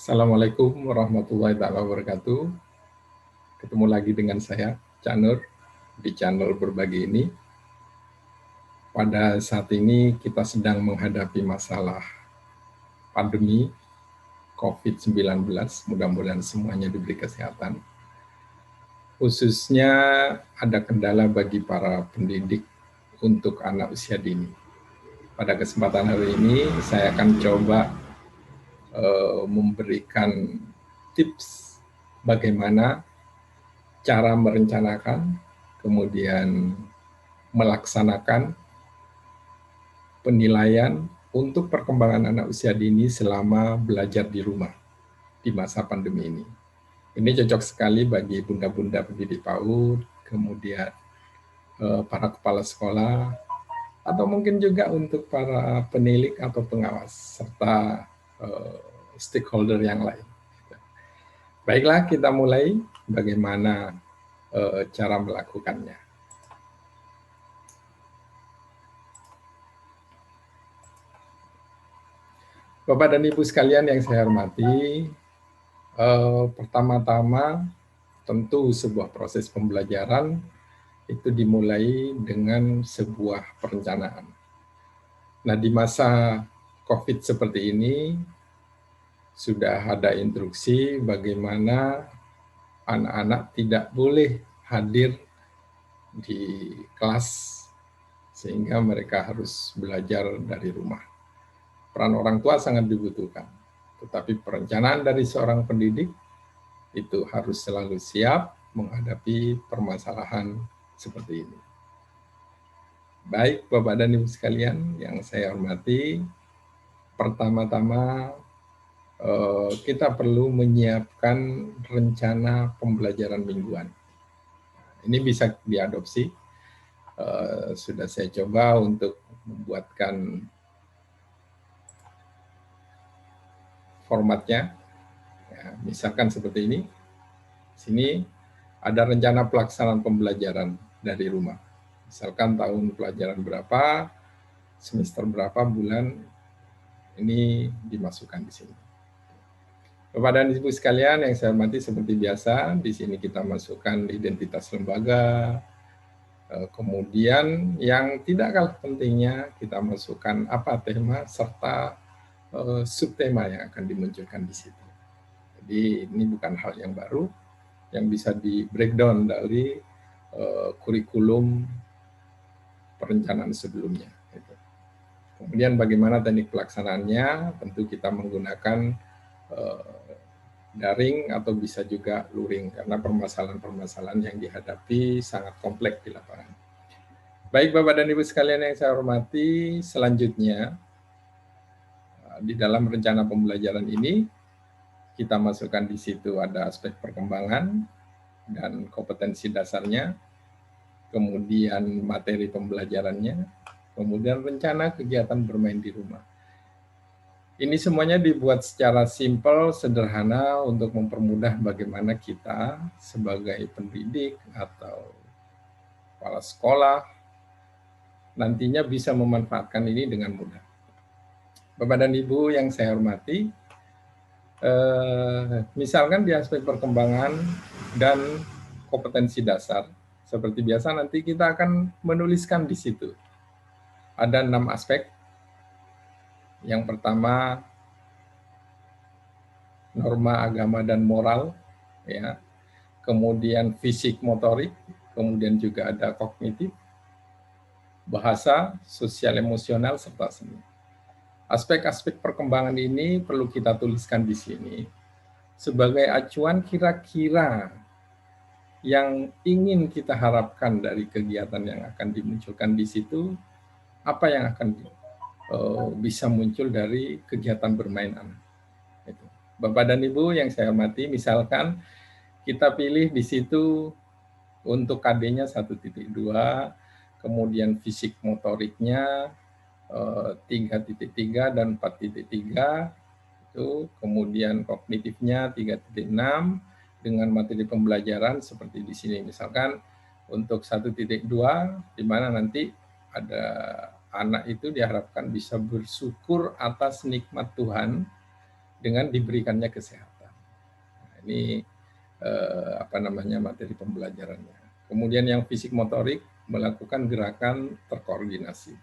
Assalamualaikum warahmatullahi wabarakatuh. Ketemu lagi dengan saya, Cak Nur, di channel Berbagi ini. Pada saat ini kita sedang menghadapi masalah pandemi COVID-19. Mudah-mudahan semuanya diberi kesehatan. Khususnya ada kendala bagi para pendidik untuk anak usia dini. Pada kesempatan hari ini saya akan coba memberikan tips bagaimana cara merencanakan, kemudian melaksanakan penilaian untuk perkembangan anak usia dini selama belajar di rumah di masa pandemi ini. Ini cocok sekali bagi bunda-bunda pendidik PAUD, kemudian para kepala sekolah, atau mungkin juga untuk para penilik atau pengawas, serta stakeholder yang lain. Baiklah, kita mulai bagaimana cara melakukannya. Bapak dan Ibu sekalian yang saya hormati, pertama-tama tentu sebuah proses pembelajaran itu dimulai dengan sebuah perencanaan. Nah, di masa COVID seperti ini, sudah ada instruksi bagaimana anak-anak tidak boleh hadir di kelas sehingga mereka harus belajar dari rumah. Peran orang tua sangat dibutuhkan, tetapi perencanaan dari seorang pendidik itu harus selalu siap menghadapi permasalahan seperti ini. Baik, Bapak dan Ibu sekalian yang saya hormati, pertama-tama kita perlu menyiapkan rencana pembelajaran mingguan. Ini bisa diadopsi. Sudah saya coba untuk membuatkan formatnya. Ya, misalkan seperti ini. Sini ada rencana pelaksanaan pembelajaran dari rumah. Misalkan tahun pelajaran berapa, semester berapa, bulan, ini dimasukkan di sini. Bapak dan Ibu sekalian yang saya hormati, seperti biasa, di sini kita masukkan identitas lembaga, kemudian yang tidak kalah pentingnya kita masukkan apa tema serta subtema yang akan dimunculkan di situ. Jadi ini bukan hal yang baru, yang bisa di breakdown dari kurikulum perencanaan sebelumnya. Kemudian bagaimana teknik pelaksanaannya, tentu kita menggunakan daring atau bisa juga luring, karena permasalahan-permasalahan yang dihadapi sangat kompleks di lapangan. Baik Bapak dan Ibu sekalian yang saya hormati, selanjutnya di dalam rencana pembelajaran ini, kita masukkan di situ ada aspek perkembangan dan kompetensi dasarnya, kemudian materi pembelajarannya, kemudian rencana kegiatan bermain di rumah. Ini semuanya dibuat secara simpel, sederhana untuk mempermudah bagaimana kita sebagai pendidik atau kepala sekolah nantinya bisa memanfaatkan ini dengan mudah. Bapak dan Ibu yang saya hormati, misalkan di aspek perkembangan dan kompetensi dasar, seperti biasa nanti kita akan menuliskan di situ. Ada 6 aspek. Yang pertama, norma agama dan moral, ya. Kemudian fisik motorik, kemudian juga ada kognitif, bahasa, sosial emosional, serta seni. Aspek-aspek perkembangan ini perlu kita tuliskan di sini sebagai acuan kira-kira yang ingin kita harapkan dari kegiatan yang akan dimunculkan di situ, apa yang akan bisa muncul dari kegiatan bermain anak. Bapak dan Ibu yang saya hormati, misalkan kita pilih di situ untuk KD-nya 1.2, kemudian fisik motoriknya 3.3 dan 4.3, itu kemudian kognitifnya 3.6 dengan materi pembelajaran seperti di sini. Misalkan untuk 1.2, di mana nanti ada anak itu diharapkan bisa bersyukur atas nikmat Tuhan dengan diberikannya kesehatan. Nah, ini materi pembelajarannya. Kemudian yang fisik motorik melakukan gerakan terkoordinasi.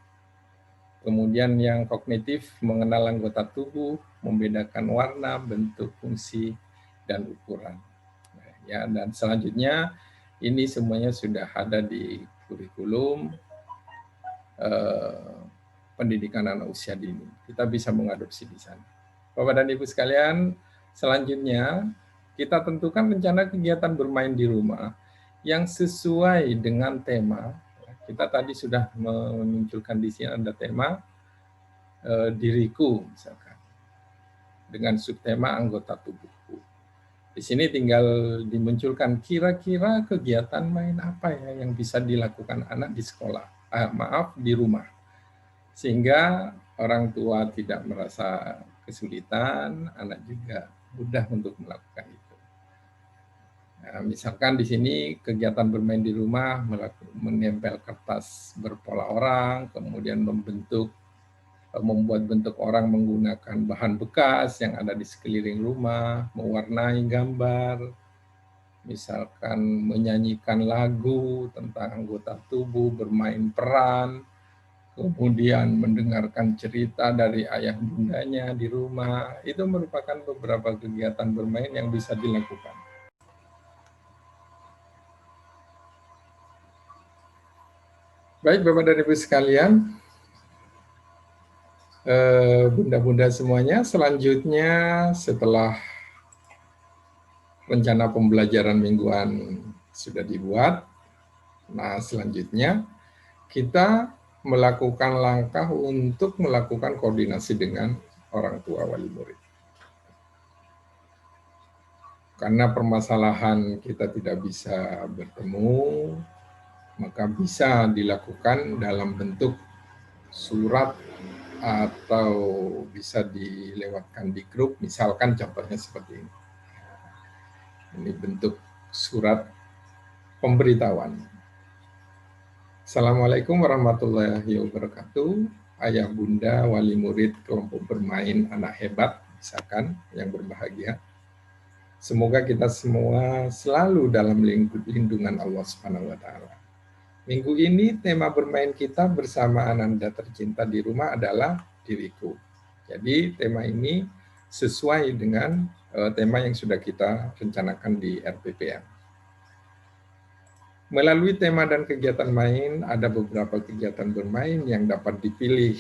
Kemudian yang kognitif mengenal anggota tubuh, membedakan warna, bentuk, fungsi, dan ukuran. Nah, ya, dan selanjutnya ini semuanya sudah ada di kurikulum pendidikan anak usia dini. Kita bisa mengadopsi di sana. Bapak dan Ibu sekalian, selanjutnya kita tentukan rencana kegiatan bermain di rumah yang sesuai dengan tema. Kita tadi sudah memunculkan di sini ada tema diriku misalkan, dengan subtema anggota tubuhku. Di sini tinggal dimunculkan kira-kira kegiatan main apa ya yang bisa dilakukan anak di sekolah, di rumah. Sehingga orang tua tidak merasa kesulitan, anak juga mudah untuk melakukan itu. Nah, misalkan di sini kegiatan bermain di rumah, menempel kertas berpola orang, kemudian membuat bentuk orang menggunakan bahan bekas yang ada di sekeliling rumah, mewarnai gambar, misalkan menyanyikan lagu tentang anggota tubuh, bermain peran, kemudian mendengarkan cerita dari ayah bundanya di rumah. Itu merupakan beberapa kegiatan bermain yang bisa dilakukan. Baik Bapak dan Ibu sekalian, bunda-bunda semuanya, selanjutnya setelah rencana pembelajaran mingguan sudah dibuat, nah selanjutnya kita melakukan langkah untuk melakukan koordinasi dengan orang tua wali murid. Karena permasalahan kita tidak bisa bertemu, maka bisa dilakukan dalam bentuk surat atau bisa dilewatkan di grup, misalkan contohnya seperti ini. Ini bentuk surat pemberitahuan. Assalamualaikum warahmatullahi wabarakatuh. Ayah bunda wali murid kelompok bermain anak hebat, misalkan yang berbahagia. Semoga kita semua selalu dalam lindungan Allah Subhanahu wa Ta'ala. Minggu ini tema bermain kita bersama Ananda tercinta di rumah adalah diriku. Jadi tema ini sesuai dengan tema yang sudah kita rencanakan di RPPM. Melalui tema dan kegiatan main, ada beberapa kegiatan bermain yang dapat dipilih.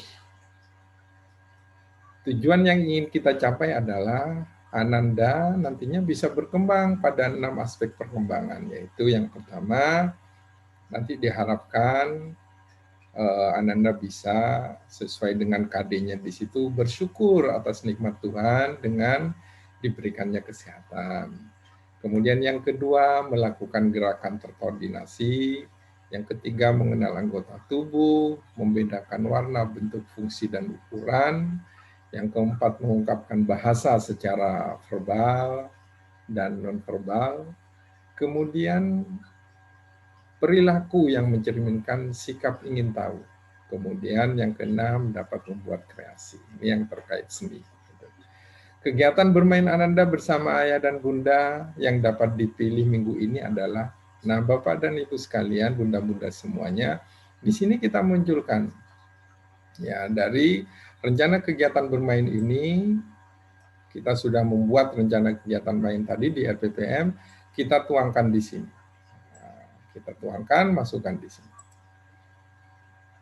Tujuan yang ingin kita capai adalah Ananda nantinya bisa berkembang pada 6 aspek perkembangan, yaitu yang pertama, nanti diharapkan Ananda bisa sesuai dengan KD-nya di situ bersyukur atas nikmat Tuhan dengan diberikannya kesehatan. Kemudian yang kedua, melakukan gerakan terkoordinasi. Yang ketiga, mengenal anggota tubuh, membedakan warna, bentuk, fungsi, dan ukuran. Yang keempat, mengungkapkan bahasa secara verbal dan nonverbal. Kemudian perilaku yang mencerminkan sikap ingin tahu. Kemudian yang keenam, dapat membuat kreasi. Ini yang terkait seni. Kegiatan bermain Ananda bersama ayah dan bunda yang dapat dipilih minggu ini adalah, nah Bapak dan Ibu sekalian, bunda-bunda semuanya, di sini kita munculkan. Ya, dari rencana kegiatan bermain ini, kita sudah membuat rencana kegiatan main tadi di RPPM, kita tuangkan di sini. Kita tuangkan, masukkan di sini.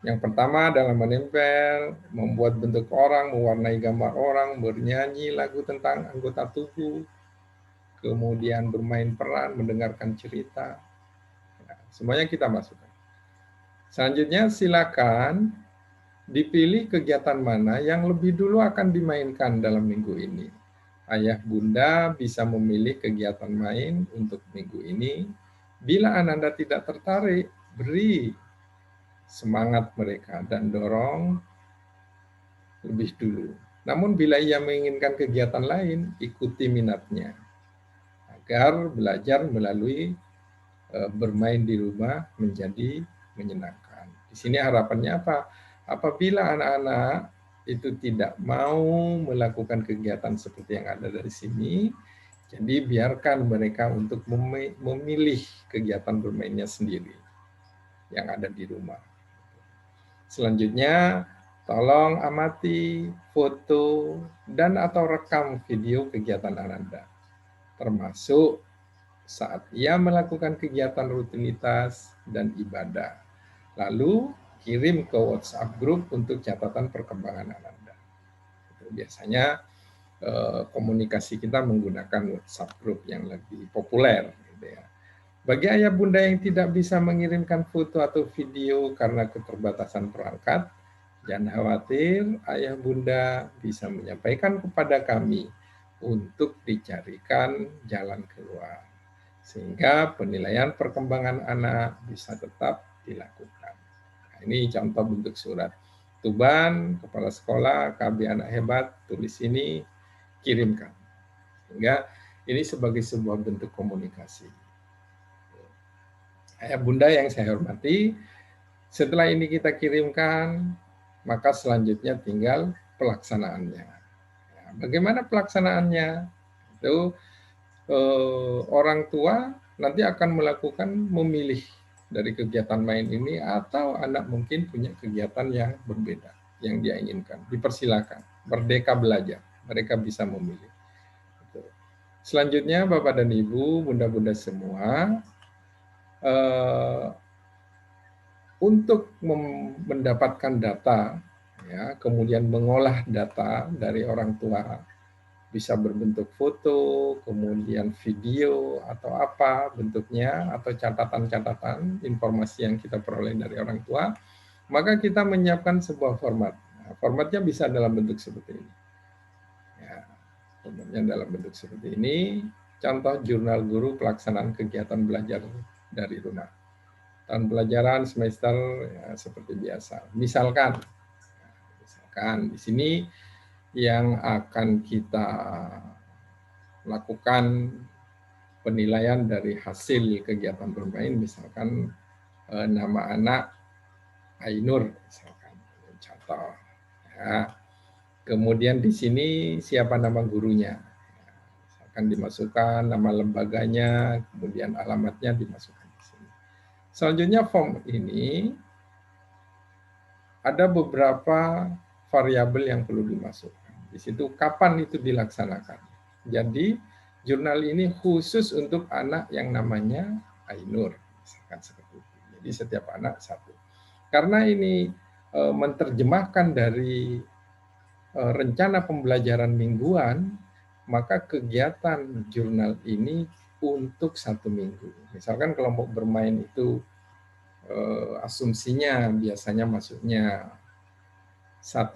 Yang pertama adalah menempel, membuat bentuk orang, mewarnai gambar orang, bernyanyi lagu tentang anggota tubuh, kemudian bermain peran, mendengarkan cerita. Nah, semuanya kita masukkan. Selanjutnya silakan dipilih kegiatan mana yang lebih dulu akan dimainkan dalam minggu ini. Ayah bunda bisa memilih kegiatan main untuk minggu ini. Bila Ananda tidak tertarik, beri semangat mereka dan dorong lebih dulu. Namun bila ia menginginkan kegiatan lain, ikuti minatnya agar belajar melalui bermain di rumah menjadi menyenangkan. Di sini harapannya apa? Apabila anak-anak itu tidak mau melakukan kegiatan seperti yang ada dari sini, jadi biarkan mereka untuk memilih kegiatan bermainnya sendiri yang ada di rumah. Selanjutnya, tolong amati, foto, dan atau rekam video kegiatan Ananda, termasuk saat ia melakukan kegiatan rutinitas dan ibadah. Lalu kirim ke WhatsApp group untuk catatan perkembangan Ananda. Biasanya komunikasi kita menggunakan WhatsApp group yang lebih populer. Gitu ya. Bagi ayah bunda yang tidak bisa mengirimkan foto atau video karena keterbatasan perangkat, jangan khawatir, ayah bunda bisa menyampaikan kepada kami untuk dicarikan jalan keluar, sehingga penilaian perkembangan anak bisa tetap dilakukan. Nah, ini contoh bentuk surat. Tuban, kepala sekolah, KB anak hebat, tulis ini, kirimkan. Sehingga ini sebagai sebuah bentuk komunikasi. Ayah bunda yang saya hormati, setelah ini kita kirimkan, maka selanjutnya tinggal pelaksanaannya. Bagaimana pelaksanaannya? Itu orang tua nanti akan melakukan memilih dari kegiatan main ini, atau anak mungkin punya kegiatan yang berbeda yang dia inginkan. Dipersilakan, merdeka belajar, mereka bisa memilih. Selanjutnya Bapak dan Ibu, bunda-bunda semua, untuk mendapatkan data, ya, kemudian mengolah data dari orang tua, bisa berbentuk foto, kemudian video, atau apa bentuknya, atau catatan-catatan informasi yang kita peroleh dari orang tua, maka kita menyiapkan sebuah format. Nah, formatnya bisa dalam bentuk seperti ini. Ya, formatnya dalam bentuk seperti ini. Contoh jurnal guru pelaksanaan kegiatan belajar dari rumah. Tahun pelajaran semester ya, seperti biasa. Misalkan di sini yang akan kita lakukan penilaian dari hasil kegiatan bermain, misalkan nama anak Ainur, misalkan contoh. Ya. Kemudian di sini siapa nama gurunya, misalkan dimasukkan nama lembaganya, kemudian alamatnya dimasukkan di sini. Selanjutnya form ini ada beberapa variabel yang perlu dimasukkan. Di situ kapan itu dilaksanakan. Jadi jurnal ini khusus untuk anak yang namanya Ainur, misalkan seperti itu. Jadi setiap anak satu. Karena ini menerjemahkan dari rencana pembelajaran mingguan, maka kegiatan jurnal ini untuk 1 minggu. Misalkan kelompok bermain itu asumsinya biasanya masuknya 1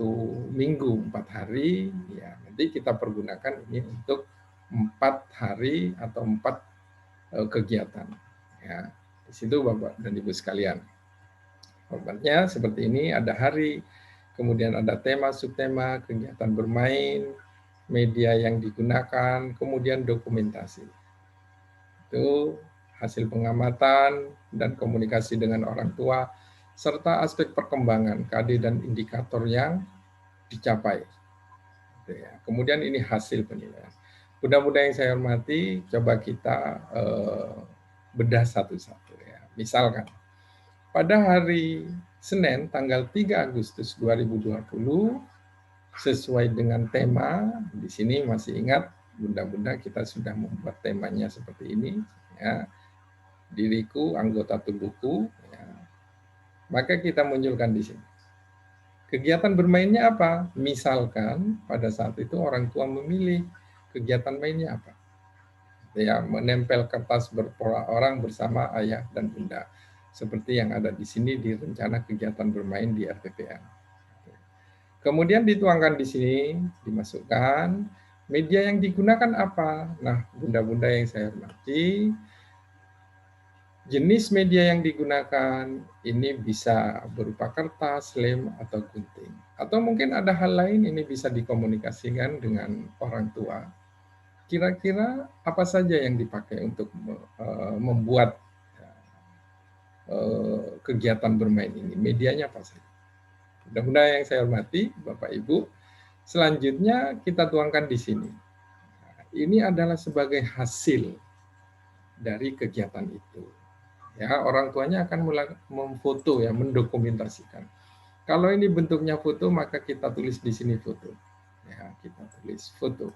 minggu 4 hari, ya nanti kita pergunakan ini untuk 4 hari atau 4 kegiatan. Ya, di situ Bapak dan Ibu sekalian. Formatnya seperti ini, ada hari, kemudian ada tema, subtema, kegiatan bermain, media yang digunakan, kemudian dokumentasi. Itu hasil pengamatan dan komunikasi dengan orang tua, serta aspek perkembangan, KD dan indikator yang dicapai. Kemudian ini hasil penilaian. Mudah-mudahan yang saya hormati, coba kita bedah satu-satu. Ya. Misalkan, pada hari Senin tanggal 3 Agustus 2020, sesuai dengan tema, di sini masih ingat, bunda-bunda kita sudah membuat temanya seperti ini, ya. Diriku, anggota tubuhku, ya. Maka kita munculkan di sini. Kegiatan bermainnya apa? Misalkan pada saat itu orang tua memilih kegiatan mainnya apa. Ya, menempel kertas berpola orang bersama ayah dan bunda. Seperti yang ada di sini di rencana kegiatan bermain di RPPN. Kemudian dituangkan di sini, dimasukkan, media yang digunakan apa? Nah, bunda-bunda yang saya hormati, jenis media yang digunakan ini bisa berupa kertas, lem, atau gunting. Atau mungkin ada hal lain, ini bisa dikomunikasikan dengan orang tua. Kira-kira apa saja yang dipakai untuk membuat kegiatan bermain ini? Medianya apa saja? Bunda-bunda yang saya hormati, Bapak Ibu, selanjutnya kita tuangkan di sini. Ini adalah sebagai hasil dari kegiatan itu. Ya, orang tuanya akan memfoto ya, mendokumentasikan. Kalau ini bentuknya foto, maka kita tulis di sini foto. Ya, kita tulis foto.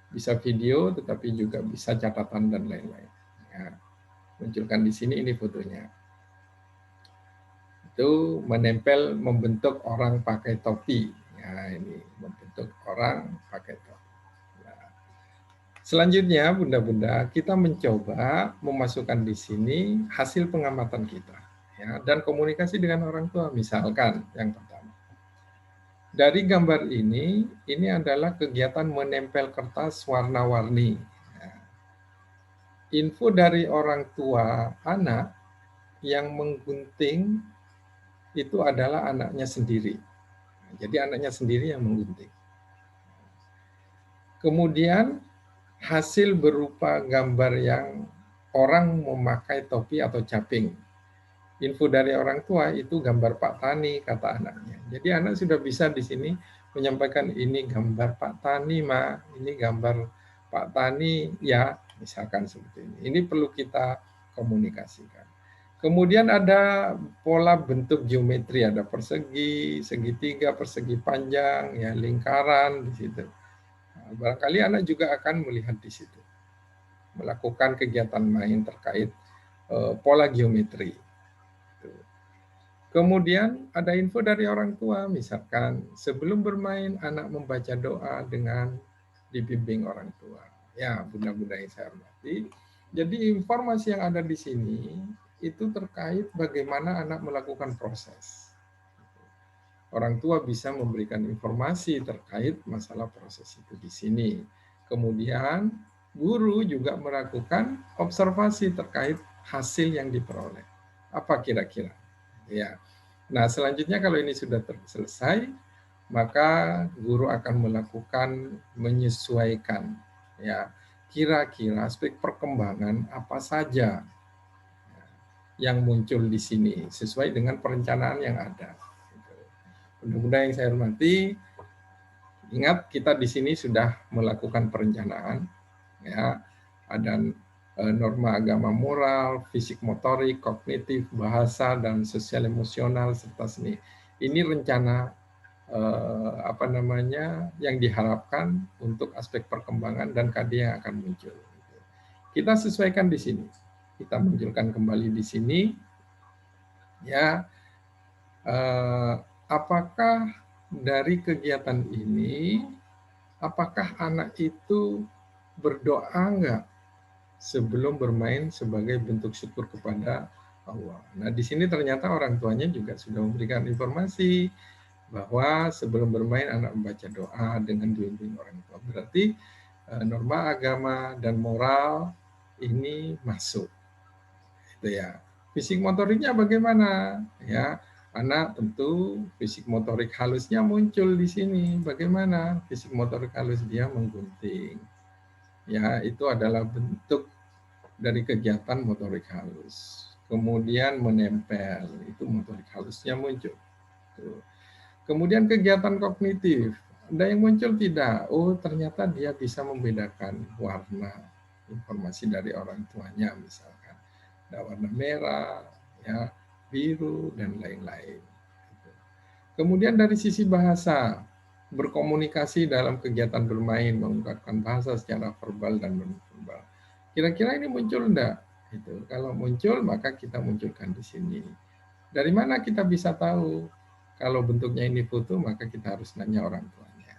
Bisa video, tetapi juga bisa catatan dan lain-lain. Ya, munculkan di sini ini fotonya. Itu menempel, membentuk orang pakai topi. Ya, ini membentuk orang pakai topi. Selanjutnya, bunda-bunda, kita mencoba memasukkan di sini hasil pengamatan kita, ya, dan komunikasi dengan orang tua. Misalkan yang pertama, dari gambar ini adalah kegiatan menempel kertas warna-warni. Ya. Info dari orang tua anak yang menggunting itu adalah anaknya sendiri. Jadi anaknya sendiri yang menggunting. Kemudian hasil berupa gambar yang orang memakai topi atau caping. Info dari orang tua itu gambar Pak Tani, kata anaknya. Jadi anak sudah bisa di sini menyampaikan ini gambar Pak Tani, Ma, ini gambar Pak Tani, ya, misalkan seperti ini. Ini perlu kita komunikasikan. Kemudian ada pola bentuk geometri, ada persegi, segitiga, persegi panjang, ya, lingkaran di situ. Barangkali anak juga akan melihat di situ, melakukan kegiatan main terkait pola geometri. Kemudian ada info dari orang tua, misalkan sebelum bermain anak membaca doa dengan dibimbing orang tua. Ya, bunda-bunda yang saya hormati. Jadi informasi yang ada di sini itu terkait bagaimana anak melakukan proses. Orang tua bisa memberikan informasi terkait masalah proses itu di sini. Kemudian guru juga melakukan observasi terkait hasil yang diperoleh. Apa kira-kira? Ya. Nah, selanjutnya kalau ini sudah selesai, maka guru akan melakukan menyesuaikan, ya, kira-kira aspek perkembangan apa saja yang muncul di sini sesuai dengan perencanaan yang ada. Bunda-bunda yang saya hormati, ingat kita di sini sudah melakukan perencanaan, ya, ada norma agama moral, fisik motorik, kognitif, bahasa, dan sosial emosional serta seni. Ini rencana yang diharapkan untuk aspek perkembangan dan KD yang akan muncul. Kita sesuaikan di sini. Kita munculkan kembali di sini, ya. Apakah dari kegiatan ini, apakah anak itu berdoa enggak sebelum bermain sebagai bentuk syukur kepada Allah? Nah, di sini ternyata orang tuanya juga sudah memberikan informasi bahwa sebelum bermain anak membaca doa dengan bimbing orang tua. Berarti norma agama dan moral ini masuk. Itu ya. Fisik motoriknya bagaimana? Ya, anak tentu fisik motorik halusnya muncul di sini. Bagaimana fisik motorik halus dia menggunting? Ya, itu adalah bentuk dari kegiatan motorik halus. Kemudian menempel, itu motorik halusnya muncul. Kemudian kegiatan kognitif, ada yang muncul tidak? Oh, ternyata dia bisa membedakan warna informasi dari orang tuanya, misalkan ada warna merah, ya, biru, dan lain-lain. Kemudian dari sisi bahasa, berkomunikasi dalam kegiatan bermain, mengungkapkan bahasa secara verbal dan non-verbal. Kira-kira ini muncul enggak? Itu. Kalau muncul, maka kita munculkan di sini. Dari mana kita bisa tahu? Kalau bentuknya ini foto, maka kita harus nanya orang tuanya.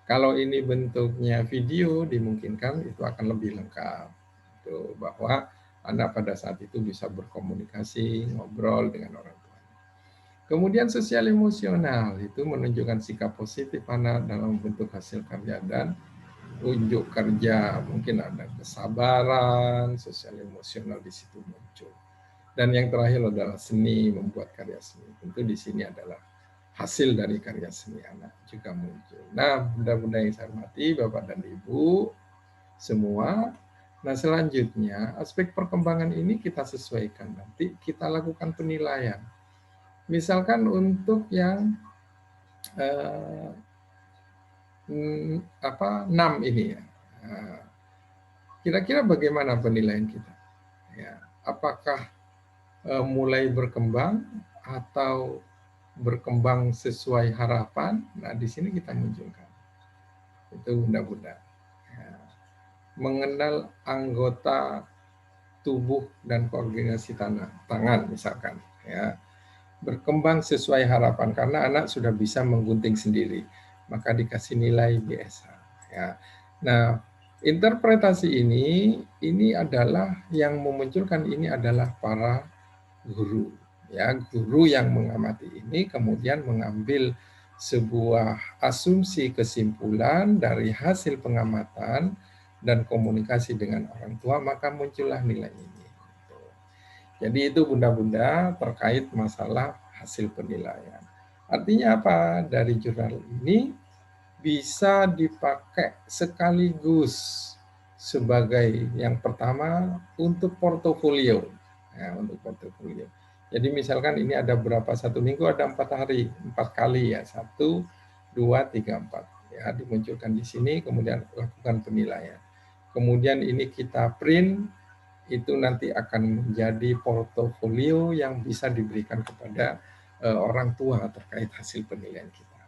Kalau ini bentuknya video, dimungkinkan itu akan lebih lengkap. Itu bahwa anak pada saat itu bisa berkomunikasi, ngobrol dengan orang tuanya. Kemudian sosial emosional, itu menunjukkan sikap positif anak dalam bentuk hasil karya dan unjuk kerja. Mungkin ada kesabaran, sosial emosional di situ muncul. Dan yang terakhir adalah seni, membuat karya seni. Tentu di sini adalah hasil dari karya seni anak juga muncul. Nah, bunda-bunda yang saya hormati, Bapak dan Ibu semua. Nah, selanjutnya aspek perkembangan ini kita sesuaikan. Nanti kita lakukan penilaian. Misalkan untuk yang eh, 6 ini ya. Kira-kira bagaimana penilaian kita? Ya, apakah mulai berkembang atau berkembang sesuai harapan? Nah, di sini kita munculkan. Itu bunda-bunda. Ya. Mengenal anggota tubuh dan koordinasi tangan misalkan. Ya. Berkembang sesuai harapan karena anak sudah bisa menggunting sendiri, maka dikasih nilai biasa. Ya. Nah, interpretasi ini adalah yang memunculkan ini adalah para guru. Ya, guru yang mengamati ini kemudian mengambil sebuah asumsi kesimpulan dari hasil pengamatan dan komunikasi dengan orang tua, maka muncullah nilai ini. Jadi itu bunda-bunda terkait masalah hasil penilaian. Artinya apa? Dari jurnal ini bisa dipakai sekaligus sebagai yang pertama untuk portofolio. Ya, untuk portofolio. Jadi misalkan ini ada berapa, satu minggu ada 4 hari, 4 kali ya, 1, 2, 3, 4. Ya, dimunculkan di sini, kemudian lakukan penilaian. Kemudian ini kita print, itu nanti akan menjadi portofolio yang bisa diberikan kepada orang tua terkait hasil penilaian kita.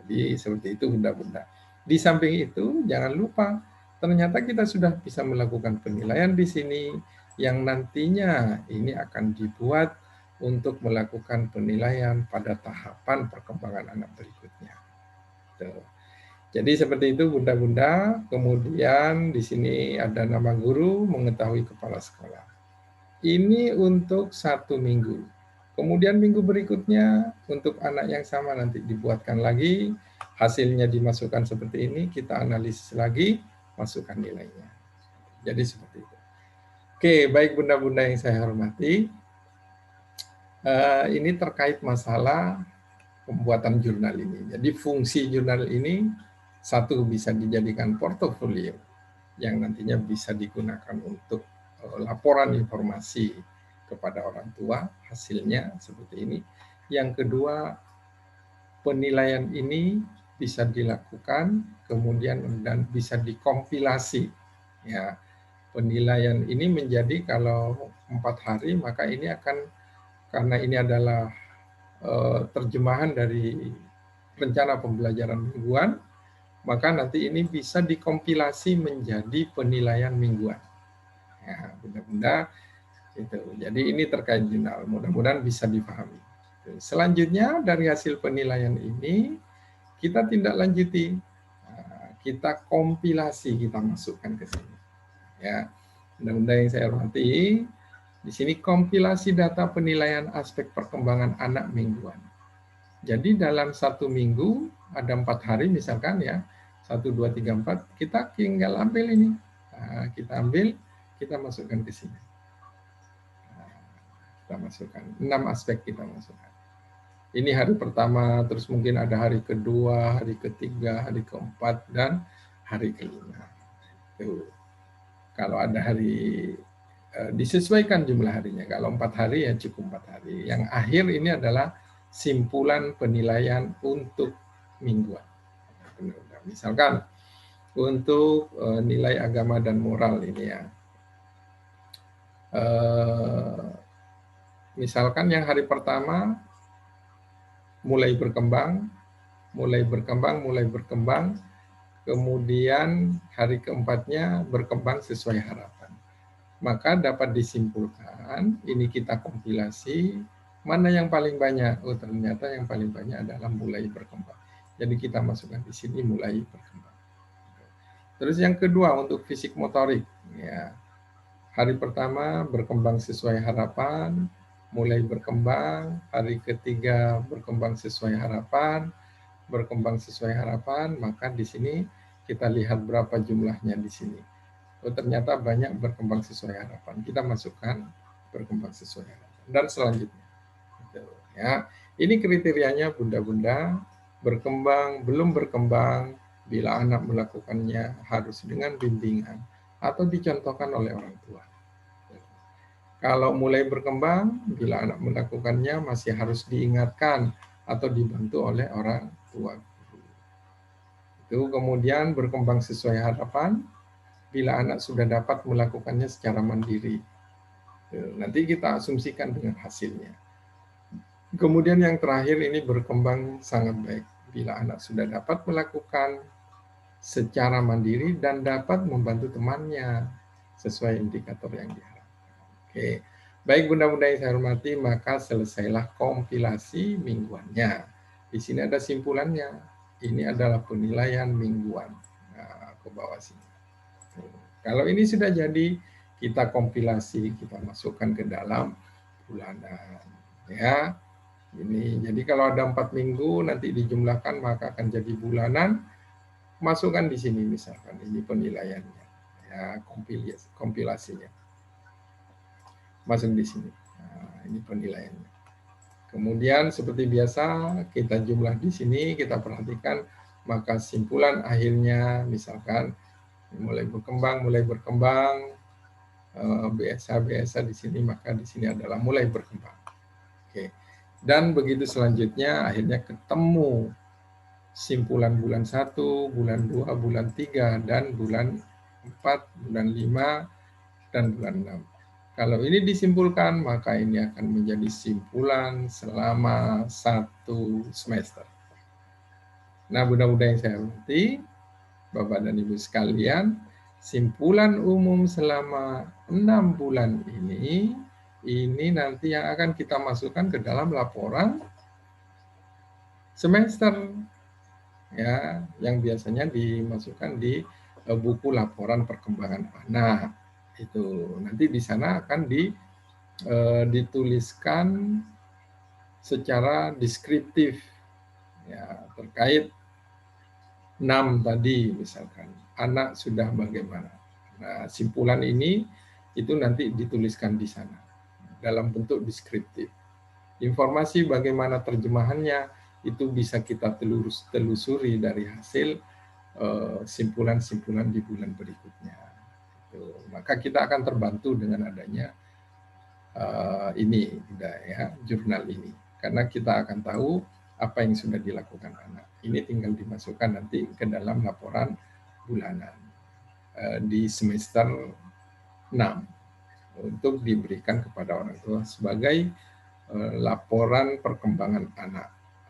Jadi seperti itu bunda-bunda. Di samping itu jangan lupa ternyata kita sudah bisa melakukan penilaian di sini yang nantinya ini akan dibuat untuk melakukan penilaian pada tahapan perkembangan anak berikutnya. Tuh. Jadi seperti itu bunda-bunda, kemudian di sini ada nama guru, mengetahui kepala sekolah. Ini untuk 1 minggu. Kemudian minggu berikutnya untuk anak yang sama nanti dibuatkan lagi, hasilnya dimasukkan seperti ini, kita analisis lagi, masukkan nilainya. Jadi seperti itu. Oke, baik bunda-bunda yang saya hormati, ini terkait masalah pembuatan jurnal ini. Jadi fungsi jurnal ini, satu bisa dijadikan portofolio yang nantinya bisa digunakan untuk laporan informasi kepada orang tua, hasilnya seperti ini. Yang kedua, penilaian ini bisa dilakukan, kemudian dan bisa dikompilasi. Ya, penilaian ini menjadi kalau 4 hari, maka ini akan, karena ini adalah terjemahan dari rencana pembelajaran mingguan, maka nanti ini bisa dikompilasi menjadi penilaian mingguan. Ya, bunda-bunda itu. Jadi ini terkait jurnal. Mudah-mudahan bisa dipahami. Selanjutnya dari hasil penilaian ini kita tindak lanjuti, kita kompilasi, kita masukkan ke sini. Ya, bunda-bunda yang saya hormati, di sini kompilasi data penilaian aspek perkembangan anak mingguan. Jadi dalam 1 minggu ada 4 hari misalkan ya, 1, 2, 3, 4, kita tinggal ambil ini. Nah, kita ambil, kita masukkan ke sini. Nah, kita masukkan, 6 aspek kita masukkan. Ini hari pertama, terus mungkin ada hari kedua, hari ketiga, hari keempat, dan hari kelima. Tuh. Kalau ada hari, disesuaikan jumlah harinya. Kalau 4 hari ya cukup 4 hari. Yang akhir ini adalah simpulan penilaian untuk mingguan. Misalkan untuk nilai agama dan moral ini ya. Misalkan yang hari pertama mulai berkembang, kemudian hari keempatnya berkembang sesuai harapan. Maka dapat disimpulkan, ini kita kompilasi, mana yang paling banyak? Oh, ternyata yang paling banyak adalah mulai berkembang. Jadi kita masukkan di sini mulai berkembang. Terus yang kedua untuk fisik motorik. Ya. Hari pertama berkembang sesuai harapan, mulai berkembang. Hari ketiga berkembang sesuai harapan, maka di sini kita lihat berapa jumlahnya di sini. Oh, ternyata banyak berkembang sesuai harapan. Kita masukkan berkembang sesuai harapan. Dan selanjutnya. Ya, ini kriterianya bunda-bunda, berkembang, belum berkembang, bila anak melakukannya harus dengan bimbingan atau dicontohkan oleh orang tua. Kalau mulai berkembang, bila anak melakukannya masih harus diingatkan atau dibantu oleh orang tua guru. Itu kemudian berkembang sesuai harapan bila anak sudah dapat melakukannya secara mandiri. Nanti kita asumsikan dengan hasilnya. Kemudian yang terakhir ini berkembang sangat baik bila anak sudah dapat melakukan secara mandiri dan dapat membantu temannya sesuai indikator yang diharapkan. Oke. Baik Bunda-bunda yang saya hormati, maka selesailah kompilasi mingguannya. Di sini ada simpulannya. Ini adalah penilaian mingguan. Nah, ke bawah sini. Kalau ini sudah jadi, kita kompilasi, kita masukkan ke dalam bulanan. Ya, ini. Jadi kalau ada 4 minggu, nanti dijumlahkan maka akan jadi bulanan. Masukkan di sini misalkan, ini penilaiannya. Ya, kompilasinya. Masuk di sini. Nah, ini penilaiannya. Kemudian seperti biasa kita jumlah di sini, kita perhatikan maka simpulan akhirnya misalkan mulai berkembang, BSA di sini, maka di sini adalah mulai berkembang. Oke. Dan begitu selanjutnya akhirnya ketemu simpulan bulan 1, bulan 2, bulan 3, dan bulan 4, bulan 5, dan bulan 6. Kalau ini disimpulkan, maka ini akan menjadi simpulan selama 1 semester. Nah, Bunda-bunda yang saya hormati, Bapak dan Ibu sekalian, simpulan umum selama 6 bulan ini nanti yang akan kita masukkan ke dalam laporan semester, ya, yang biasanya dimasukkan di buku laporan perkembangan anak. Itu nanti di sana akan dituliskan secara deskriptif, ya, terkait 6 tadi misalkan anak sudah bagaimana. Nah, simpulan ini itu nanti dituliskan di sana dalam bentuk deskriptif. Informasi bagaimana terjemahannya itu bisa kita telusuri dari hasil simpulan-simpulan di bulan berikutnya. Maka kita akan terbantu dengan adanya ini, ya, jurnal ini, karena kita akan tahu apa yang sudah dilakukan anak. Ini tinggal dimasukkan nanti ke dalam laporan bulanan di semester 6 untuk diberikan kepada orang tua sebagai laporan perkembangan anak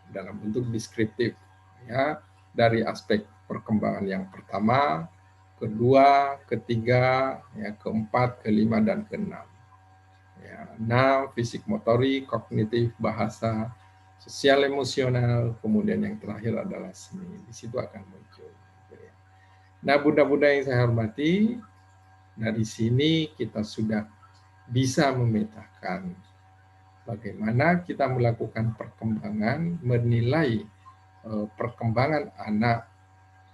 dalam bentuk deskriptif, ya, dari aspek perkembangan yang pertama, kedua, ketiga, ya, keempat, kelima, dan keenam. Ya, 6 fisik motorik, kognitif, bahasa, sosial emosional, kemudian yang terakhir adalah seni. Di situ akan muncul. Nah, bunda-bunda yang saya hormati, dari sini kita sudah bisa memetakan bagaimana kita melakukan perkembangan, menilai perkembangan anak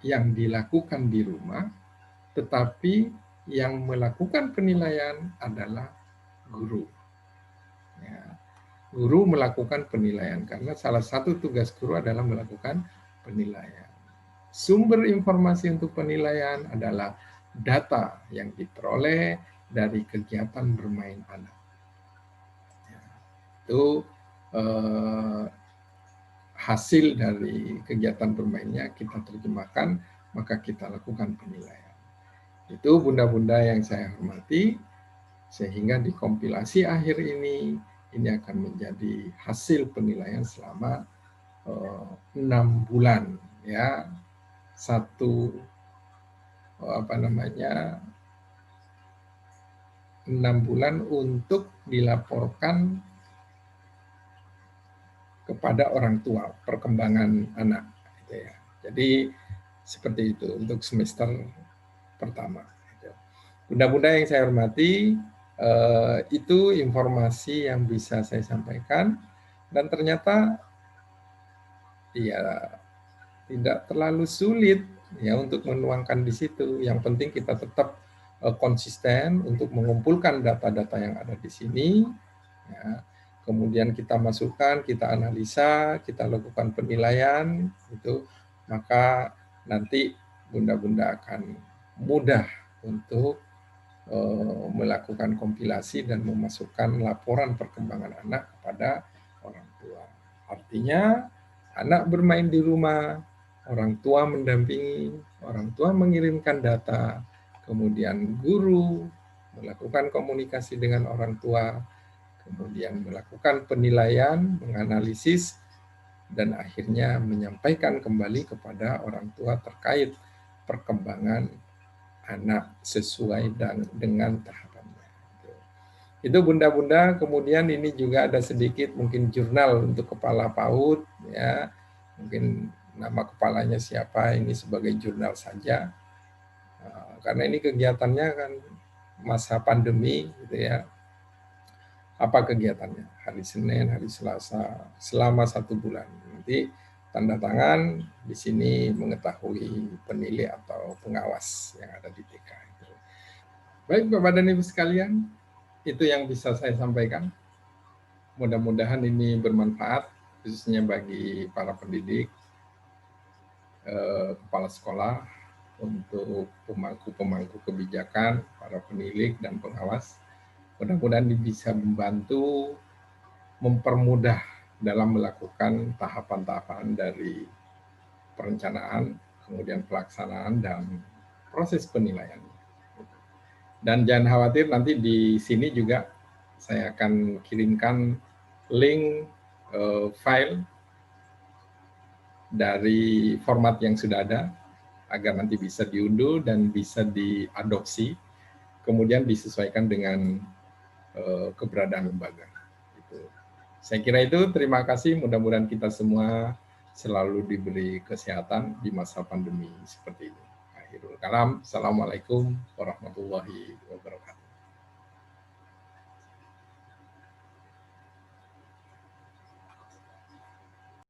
yang dilakukan di rumah, tetapi yang melakukan penilaian adalah guru. Ya, guru melakukan penilaian karena salah satu tugas guru adalah melakukan penilaian. Sumber informasi untuk penilaian adalah data yang diperoleh dari kegiatan bermain anak. Ya, itu hasil dari kegiatan bermainnya kita terjemahkan, maka kita lakukan penilaian. Itu bunda-bunda yang saya hormati, sehingga di kompilasi akhir ini akan menjadi hasil penilaian selama 6 bulan, ya, 6 bulan untuk dilaporkan kepada orang tua perkembangan anak, gitu ya. Jadi seperti itu untuk semester pertama. Bunda-bunda yang saya hormati, itu informasi yang bisa saya sampaikan, dan ternyata ya tidak terlalu sulit ya untuk menuangkan di situ. Yang penting kita tetap konsisten untuk mengumpulkan data-data yang ada di sini, ya. Kemudian kita masukkan, kita analisa, kita lakukan penilaian, itu maka nanti bunda-bunda akan mudah untuk melakukan kompilasi dan memasukkan laporan perkembangan anak kepada orang tua. Artinya anak bermain di rumah, orang tua mendampingi, orang tua mengirimkan data, kemudian guru melakukan komunikasi dengan orang tua, kemudian melakukan penilaian, menganalisis, dan akhirnya menyampaikan kembali kepada orang tua terkait perkembangan anak sesuai dengan tahapannya. Itu bunda-bunda. Kemudian ini juga ada sedikit mungkin jurnal untuk kepala PAUD, ya, mungkin nama kepalanya siapa, ini sebagai jurnal saja, karena ini kegiatannya kan masa pandemi, gitu ya. Apa kegiatannya? Hari Senin, hari Selasa, selama 1 bulan. Nanti tanda tangan di sini mengetahui penilai atau pengawas yang ada di TK. Baik Bapak dan Ibu sekalian, itu yang bisa saya sampaikan. Mudah-mudahan ini bermanfaat, khususnya bagi para pendidik, kepala sekolah, untuk pemangku-pemangku kebijakan, para penilik dan pengawas. Mudah-mudahan bisa membantu mempermudah dalam melakukan tahapan-tahapan dari perencanaan, kemudian pelaksanaan, dan proses penilaian. Dan jangan khawatir, nanti di sini juga saya akan kirimkan link file dari format yang sudah ada, agar nanti bisa diunduh dan bisa diadopsi, kemudian disesuaikan dengan keberadaan lembaga. Saya kira itu, terima kasih, mudah-mudahan kita semua selalu diberi kesehatan di masa pandemi seperti ini. Akhirul kalam, Assalamualaikum warahmatullahi wabarakatuh.